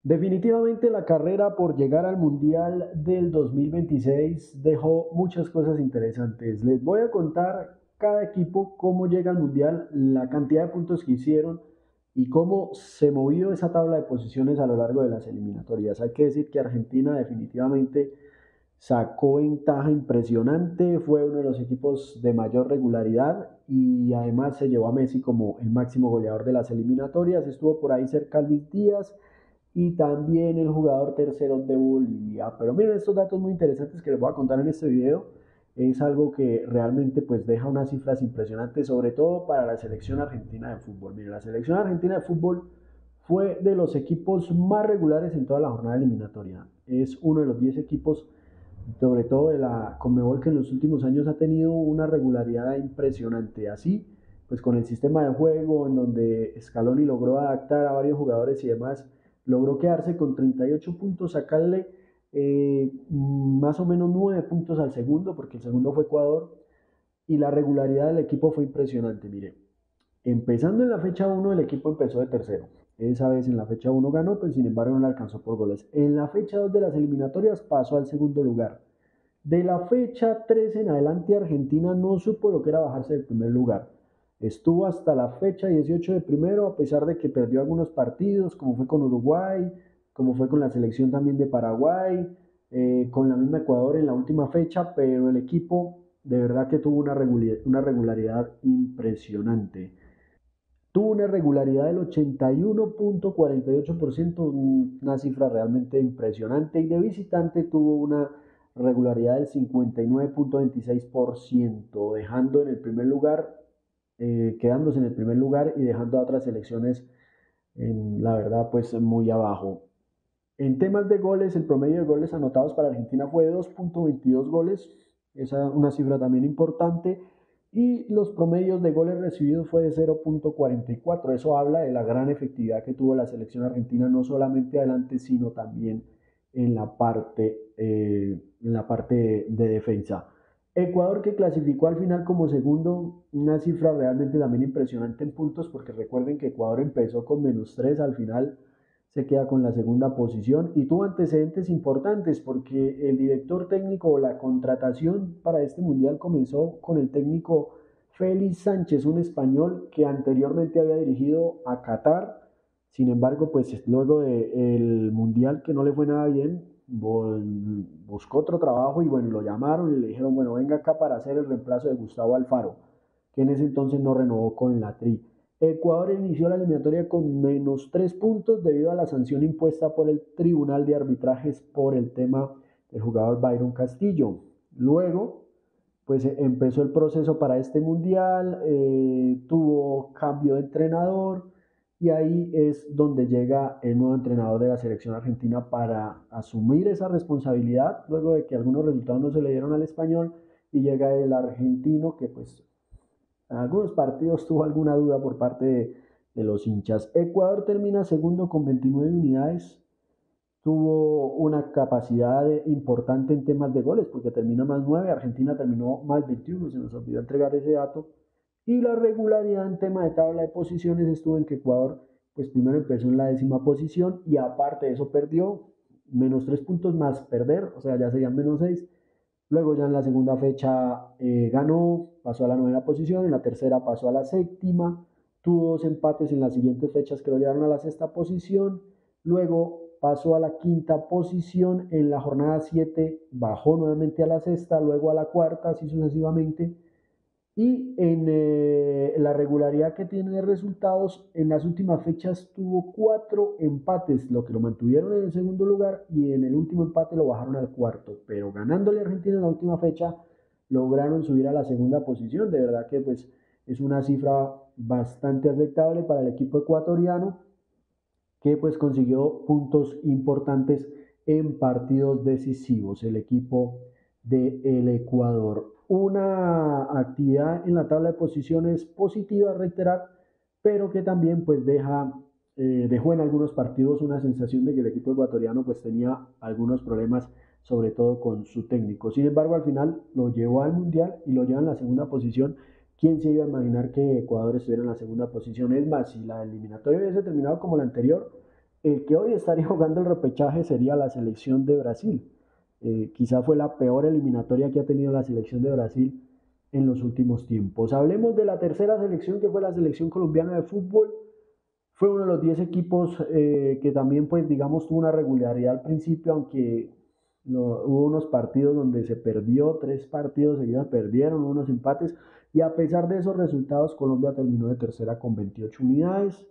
Definitivamente la carrera por llegar al Mundial del 2026 dejó muchas cosas interesantes. Les voy a contar cada equipo cómo llega al Mundial, la cantidad de puntos que hicieron y cómo se movió esa tabla de posiciones a lo largo de las eliminatorias. Hay que decir que Argentina definitivamente sacó ventaja impresionante, fue uno de los equipos de mayor regularidad y además se llevó a Messi como el máximo goleador de las eliminatorias. Estuvo por ahí cerca Luis Díaz y también el jugador tercero de Bolivia. Pero miren estos datos muy interesantes que les voy a contar en este video. Es algo que realmente pues deja unas cifras impresionantes, sobre todo para la selección argentina de fútbol. Miren, la selección argentina de fútbol fue de los equipos más regulares en toda la jornada eliminatoria. Es uno de los 10 equipos, sobre todo de la Conmebol, que en los últimos años ha tenido una regularidad impresionante. Así, pues con el sistema de juego en donde Scaloni logró adaptar a varios jugadores y demás, logró quedarse con 38 puntos, sacarle más o menos 9 puntos al segundo, porque el segundo fue Ecuador, y la regularidad del equipo fue impresionante. Mire, empezando en la fecha uno el equipo empezó de tercero. Esa vez en la fecha uno ganó, pero sin embargo no le alcanzó por goles. En la fecha 2 de las eliminatorias pasó al segundo lugar. De la fecha 3 en adelante, Argentina no supo lo que era bajarse del primer lugar. Estuvo hasta la fecha 18 de primero, a pesar de que perdió algunos partidos, como fue con Uruguay, como fue con la selección también de Paraguay, con la misma Ecuador en la última fecha, pero el equipo de verdad que tuvo una regularidad impresionante. Tuvo una regularidad del 81.48%, una cifra realmente impresionante, y de visitante tuvo una regularidad del 59.26%, dejando en el primer lugar, quedándose en el primer lugar y dejando a otras selecciones, la verdad, pues muy abajo. En temas de goles, el promedio de goles anotados para Argentina fue de 2.22 goles, esa es una cifra también importante, y los promedios de goles recibidos fue de 0.44. Eso habla de la gran efectividad que tuvo la selección argentina, no solamente adelante, sino también en la parte de defensa. Ecuador, que clasificó al final como segundo, una cifra realmente también impresionante en puntos, porque recuerden que Ecuador empezó con -3, al final se queda con la segunda posición y tuvo antecedentes importantes porque el director técnico o la contratación para este mundial comenzó con el técnico Félix Sánchez, un español que anteriormente había dirigido a Qatar. Sin embargo, pues luego del mundial, que no le fue nada bien, buscó otro trabajo y bueno, lo llamaron y le dijeron, bueno, venga acá para hacer el reemplazo de Gustavo Alfaro, que en ese entonces no renovó con la Tri. Ecuador inició la eliminatoria con -3 puntos debido a la sanción impuesta por el Tribunal de Arbitrajes por el tema del jugador Byron Castillo. Luego, pues empezó el proceso para este mundial, tuvo cambio de entrenador y ahí es donde llega el nuevo entrenador de la selección argentina para asumir esa responsabilidad, luego de que algunos resultados no se le dieron al español, y llega el argentino que pues en algunos partidos tuvo alguna duda por parte de los hinchas. Ecuador termina segundo con 29 unidades. Tuvo una capacidad importante en temas de goles porque termina más 9. Argentina terminó más 21. Se nos olvidó entregar ese dato. Y la regularidad en tema de tabla de posiciones estuvo en que Ecuador, pues primero empezó en la 10ª posición y aparte de eso perdió -3 puntos más perder, o sea, ya serían -6. Luego ya en la segunda fecha ganó, pasó a la 9ª posición, en la tercera pasó a la 7ª, tuvo 2 empates en las siguientes fechas que lo llevaron a la 6ª posición, luego pasó a la 5ª posición, en la jornada 7 bajó nuevamente a la sexta, luego a la cuarta, así sucesivamente, y en la regularidad que tiene de resultados, en las últimas fechas tuvo 4 empates, lo que lo mantuvieron en el segundo lugar, y en el último empate lo bajaron al cuarto. Pero ganándole a Argentina en la última fecha, lograron subir a la segunda posición. De verdad que pues es una cifra bastante aceptable para el equipo ecuatoriano, que pues consiguió puntos importantes en partidos decisivos, el equipo del Ecuador. Una actividad en la tabla de posiciones positiva, reiterar, pero que también pues dejó en algunos partidos una sensación de que el equipo ecuatoriano pues tenía algunos problemas, sobre todo con su técnico. Sin embargo, al final lo llevó al Mundial y lo lleva en la segunda posición. ¿Quién se iba a imaginar que Ecuador estuviera en la segunda posición? Es más, si la eliminatoria hubiese terminado como la anterior, el que hoy estaría jugando el repechaje sería la selección de Brasil. Quizá fue la peor eliminatoria que ha tenido la selección de Brasil en los últimos tiempos. Hablemos de la tercera selección, que fue la selección colombiana de fútbol. Fue uno de los 10 equipos que también, pues, digamos, tuvo una regularidad al principio, aunque hubo unos partidos donde se perdió, 3 partidos seguidos perdieron, unos empates, y a pesar de esos resultados, Colombia terminó de tercera con 28 unidades,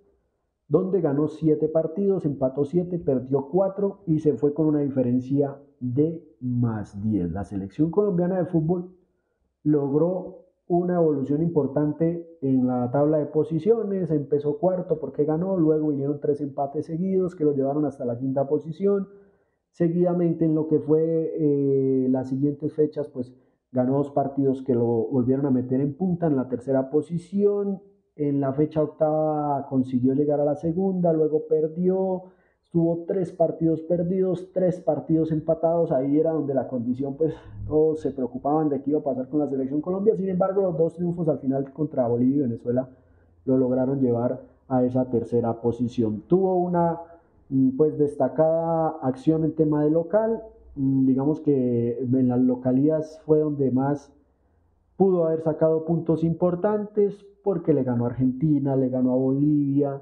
donde ganó 7 partidos, empató 7, perdió 4 y se fue con una diferencia de +10. La selección colombiana de fútbol logró una evolución importante en la tabla de posiciones, empezó cuarto porque ganó, luego vinieron 3 empates seguidos que lo llevaron hasta la quinta posición, seguidamente en lo que fue las siguientes fechas, pues ganó 2 partidos que lo volvieron a meter en punta en la tercera posición, en la fecha octava consiguió llegar a la segunda, luego perdió, tuvo 3 partidos perdidos, 3 partidos empatados, ahí era donde la condición, pues todos se preocupaban de qué iba a pasar con la selección Colombia, sin embargo los 2 triunfos al final contra Bolivia y Venezuela lo lograron llevar a esa tercera posición. Tuvo una pues destacada acción en tema de local, digamos que en las localías fue donde más pudo haber sacado puntos importantes porque le ganó a Argentina, le ganó a Bolivia,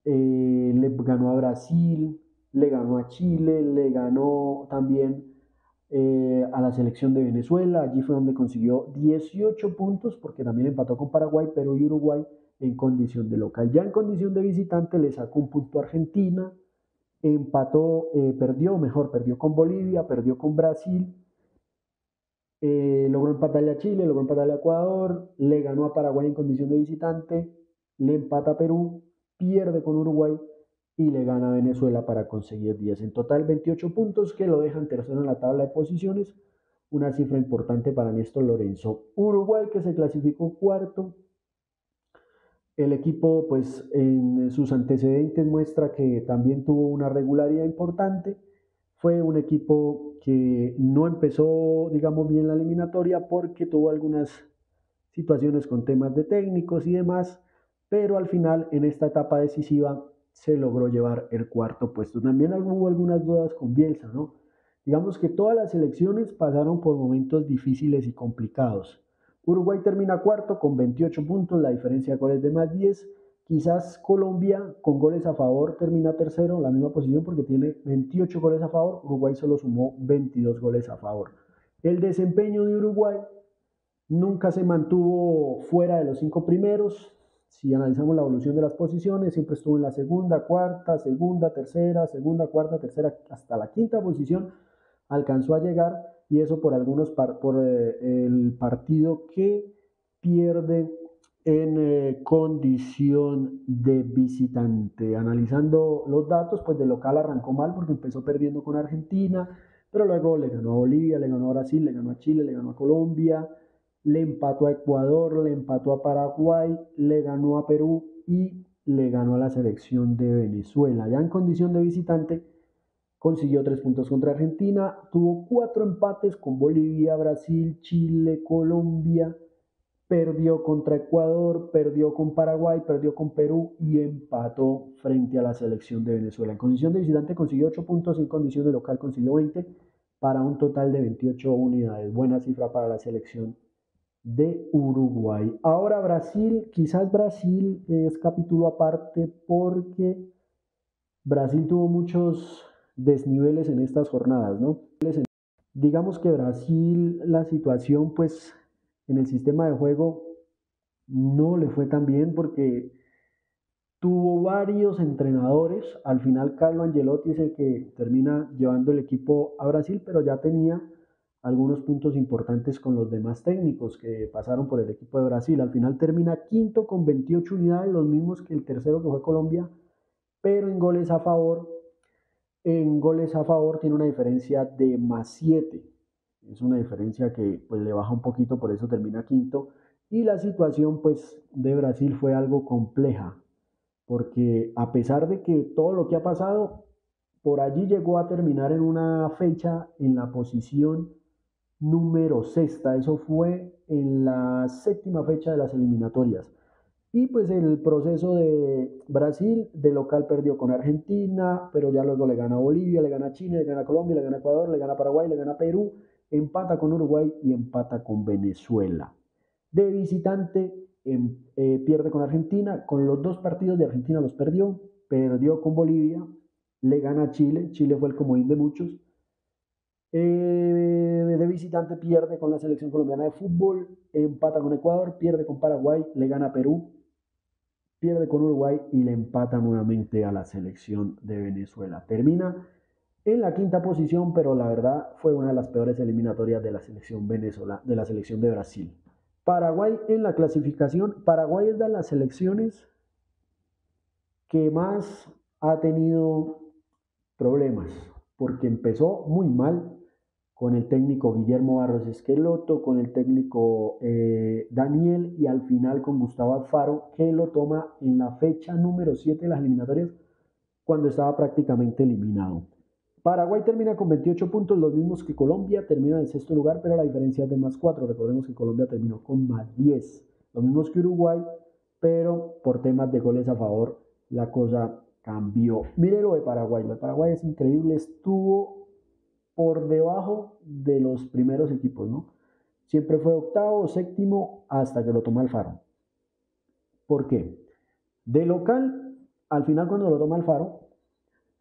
le ganó a Brasil, le ganó a Chile, le ganó también a la selección de Venezuela. Allí fue donde consiguió 18 puntos porque también empató con Paraguay, Perú y Uruguay en condición de local. Ya en condición de visitante le sacó un punto a Argentina, empató, perdió con Bolivia, perdió con Brasil, logró empatarle a Chile, logró empatarle a Ecuador, le ganó a Paraguay en condición de visitante, le empata a Perú, pierde con Uruguay y le gana a Venezuela para conseguir 10. En total 28 puntos que lo dejan tercero en la tabla de posiciones, una cifra importante para Néstor Lorenzo. Uruguay, que se clasificó cuarto. El equipo, pues en sus antecedentes muestra que también tuvo una regularidad importante. Fue un equipo que no empezó, digamos, bien la eliminatoria porque tuvo algunas situaciones con temas de técnicos y demás, pero al final en esta etapa decisiva se logró llevar el cuarto puesto. También hubo algunas dudas con Bielsa, ¿no? Digamos que todas las elecciones pasaron por momentos difíciles y complicados. Uruguay termina cuarto con 28 puntos, la diferencia de goles de +10. Quizás Colombia con goles a favor termina tercero, la misma posición porque tiene 28 goles a favor, Uruguay solo sumó 22 goles a favor. El desempeño de Uruguay nunca se mantuvo fuera de los 5 primeros. Si analizamos la evolución de las posiciones, siempre estuvo en la segunda, cuarta, segunda, tercera, segunda, cuarta, tercera, hasta la quinta posición alcanzó a llegar, y eso por el partido que pierde en condición de visitante. Analizando los datos, pues de local arrancó mal porque empezó perdiendo con Argentina, pero luego le ganó a Bolivia, le ganó a Brasil, le ganó a Chile, le ganó a Colombia, le empató a Ecuador, le empató a Paraguay, le ganó a Perú y le ganó a la selección de Venezuela. Ya en condición de visitante consiguió 3 puntos contra Argentina, tuvo 4 empates con Bolivia, Brasil, Chile, Colombia, perdió contra Ecuador, perdió con Paraguay, perdió con Perú y empató frente a la selección de Venezuela. En condición de visitante consiguió 8 puntos y en condición de local consiguió 20 para un total de 28 unidades. Buena cifra para la selección de Uruguay. Ahora Brasil, quizás Brasil es capítulo aparte porque Brasil tuvo muchos desniveles en estas jornadas, ¿no? Digamos que Brasil, la situación pues en el sistema de juego no le fue tan bien porque tuvo varios entrenadores. Al final Carlo Ancelotti es el que termina llevando el equipo a Brasil, pero ya tenía algunos puntos importantes con los demás técnicos que pasaron por el equipo de Brasil. Al final termina quinto con 28 unidades, los mismos que el tercero que fue Colombia, pero en goles a favor tiene una diferencia de +7. Es una diferencia que pues le baja un poquito, por eso termina quinto. Y la situación pues de Brasil fue algo compleja, porque a pesar de que todo lo que ha pasado, por allí llegó a terminar en una fecha en la posición número sexta. Eso fue en la séptima fecha de las eliminatorias. Y pues el proceso de Brasil, de local perdió con Argentina, pero ya luego le gana a Bolivia, le gana a Chile, le gana a Colombia, le gana a Ecuador, le gana a Paraguay, le gana a Perú, empata con Uruguay y empata con Venezuela. De visitante pierde con Argentina, con los dos partidos de Argentina los perdió, perdió con Bolivia, le gana a Chile, Chile fue el comodín de muchos, de visitante pierde con la selección colombiana de fútbol, empata con Ecuador, pierde con Paraguay, le gana a Perú, pierde con Uruguay y le empata nuevamente a la selección de Venezuela. Termina en la quinta posición, pero la verdad fue una de las peores eliminatorias de la selección Venezuela, de la selección de Brasil. Paraguay en la clasificación, Paraguay es de las selecciones que más ha tenido problemas, porque empezó muy mal con el técnico Guillermo Barros Esqueloto, con el técnico Daniel y al final con Gustavo Alfaro, que lo toma en la fecha número 7 de las eliminatorias cuando estaba prácticamente eliminado. Paraguay termina con 28 puntos, los mismos que Colombia, termina en sexto lugar, pero la diferencia es de más 4. Recordemos que Colombia terminó con más 10, los mismos que Uruguay, pero por temas de goles a favor la cosa cambió. Mire lo de Paraguay, lo de Paraguay es increíble, estuvo por debajo de los primeros equipos, ¿no? Siempre fue octavo o séptimo hasta que lo toma Alfaro. ¿Por qué? De local, al final cuando lo toma Alfaro,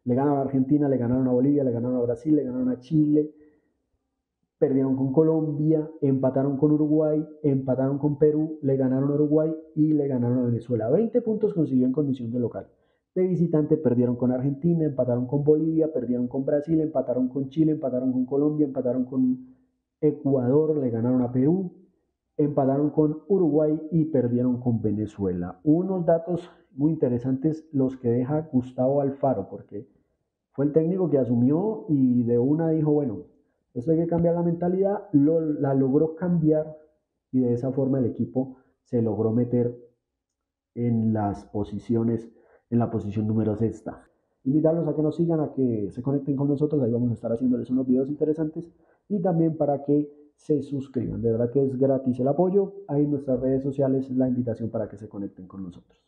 le ganaron a Argentina, le ganaron a Bolivia, le ganaron a Brasil, le ganaron a Chile, perdieron con Colombia, empataron con Uruguay, empataron con Perú, le ganaron a Uruguay y le ganaron a Venezuela. 20 puntos consiguió en condición de local. De visitante perdieron con Argentina, empataron con Bolivia, perdieron con Brasil, empataron con Chile, empataron con Colombia, empataron con Ecuador, le ganaron a Perú, empataron con Uruguay y perdieron con Venezuela. Unos datos muy interesantes los que deja Gustavo Alfaro, porque fue el técnico que asumió y de una dijo, bueno, esto hay que cambiar la mentalidad, la logró cambiar y de esa forma el equipo se logró meter en las posiciones, en la posición número sexta. Invitarlos a que nos sigan, a que se conecten con nosotros, ahí vamos a estar haciéndoles unos videos interesantes y también para que se suscriban. De verdad que es gratis el apoyo, ahí en nuestras redes sociales la invitación para que se conecten con nosotros.